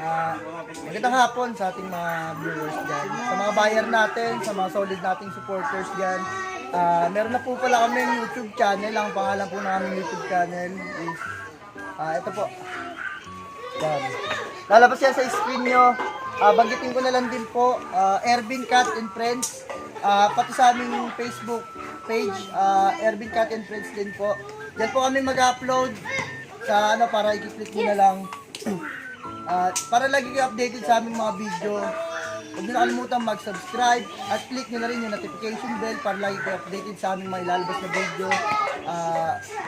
Magandang hapon sa ating mga viewers dyan. Sa mga buyer natin, sa mga solid nating supporters dyan. Meron na po pala kami yung YouTube channel. Ang pangalan po namin YouTube channel is, ito po. Yan. Lalabas yan sa screen nyo. Banggitin ko na lang din po, Ervin Cat and Friends. Pati sa aming Facebook page, Ervin Cat and Friends din po. Diyan po kami mag-upload sa para i-click nyo na lang. Para lagi kayo updated sa aming mga video. Huwag nyo nakalimutan mag-subscribe at click nyo na rin yung notification bell para lagi kayo updated sa aming mga ilalabas na video.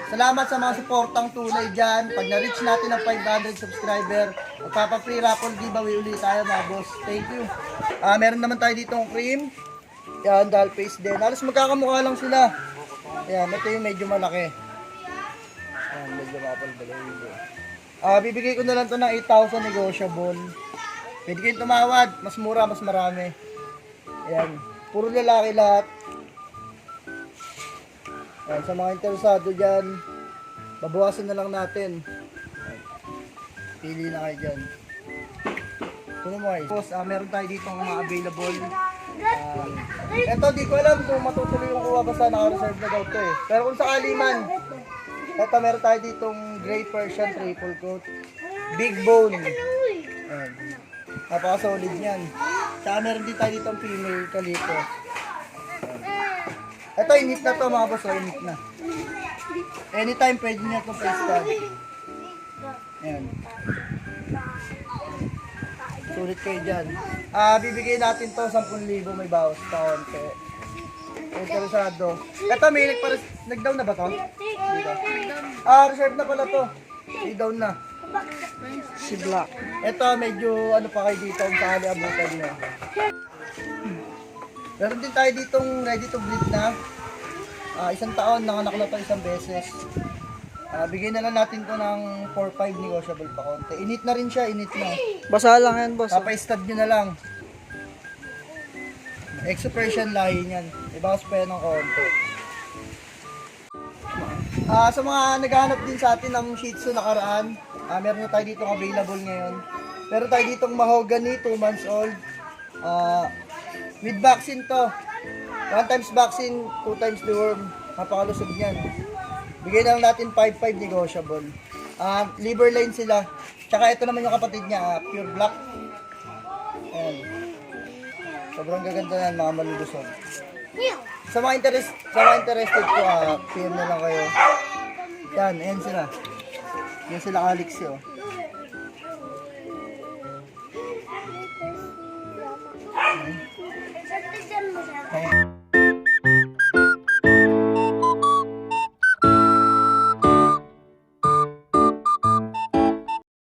Salamat sa mga supportang tunay dyan. Pag na-reach natin ang 500 subscriber, magpapa-free raffle giveaway ulit tayo mga boss. Thank you. Meron naman tayo ditong cream. Yan, doll face din. Halos magkakamukha lang sila. Yan, ito yung medyo malaki. Yan, medyo mapal-balayo. Bibigay ko na lang to ng 8,000 negotiable. Pwede kayong tumawad. Mas mura, mas marami. Ayan. Puro lalaki lahat. Ayan, sa mga interesado dyan, babawasan na lang natin. Ayan. Pili na kayo dyan. Kuno mo ay. Tapos, meron tayo dito mga available. Ito, di ko alam kung matutuloy yung kuha basta naka-reserve na daw to eh. Pero kung sakali man, ito, meron tayo ditong gray Persian triple coat. Big bone. Ayan. Napaka-solid niyan. Saka meron din tayo ditong female kaliko. Ito, init na to mga boss. Init na. Anytime pwede nyo itong face-tag. Ayan. Sulit kayo dyan. Bibigay natin to 10,000 may bawas pa konti. Interesado. Ito, may nag-down na ba to? Reserve na pala to. I-down na. Si Black. Ito, medyo ano pa kayo dito kung sakali abutan nyo. Meron din tayo ditong ready to bleed na. 1 taon, nanganak na to 1 beses. Bigyan na lang natin to ng 4-5 negotiable pa konti. Init na rin siya, init na. Basa lang yan, boss. Papa-stud nyo na lang. Exo-Persian lahi niyan. Ibawas pa yan ng konti. Sa mga naghahanap din sa atin ng Shih Tzu nakaraan, meron na tayo dito available ngayon. Meron tayo ditong mahogany, 2 months old. With vaccine to. 1 times vaccine, 2 times deworm. Napakalusog niyan. Bigyan lang natin 5-5 negotiable. Liver line sila. Tsaka ito naman yung kapatid niya, pure black. Ayan. Sobrang gaganda yan, mga malulusog. Sa mga interested po, PM na lang kayo. Yan, ayan sila. Yan sila Alexi, oh. Ayan.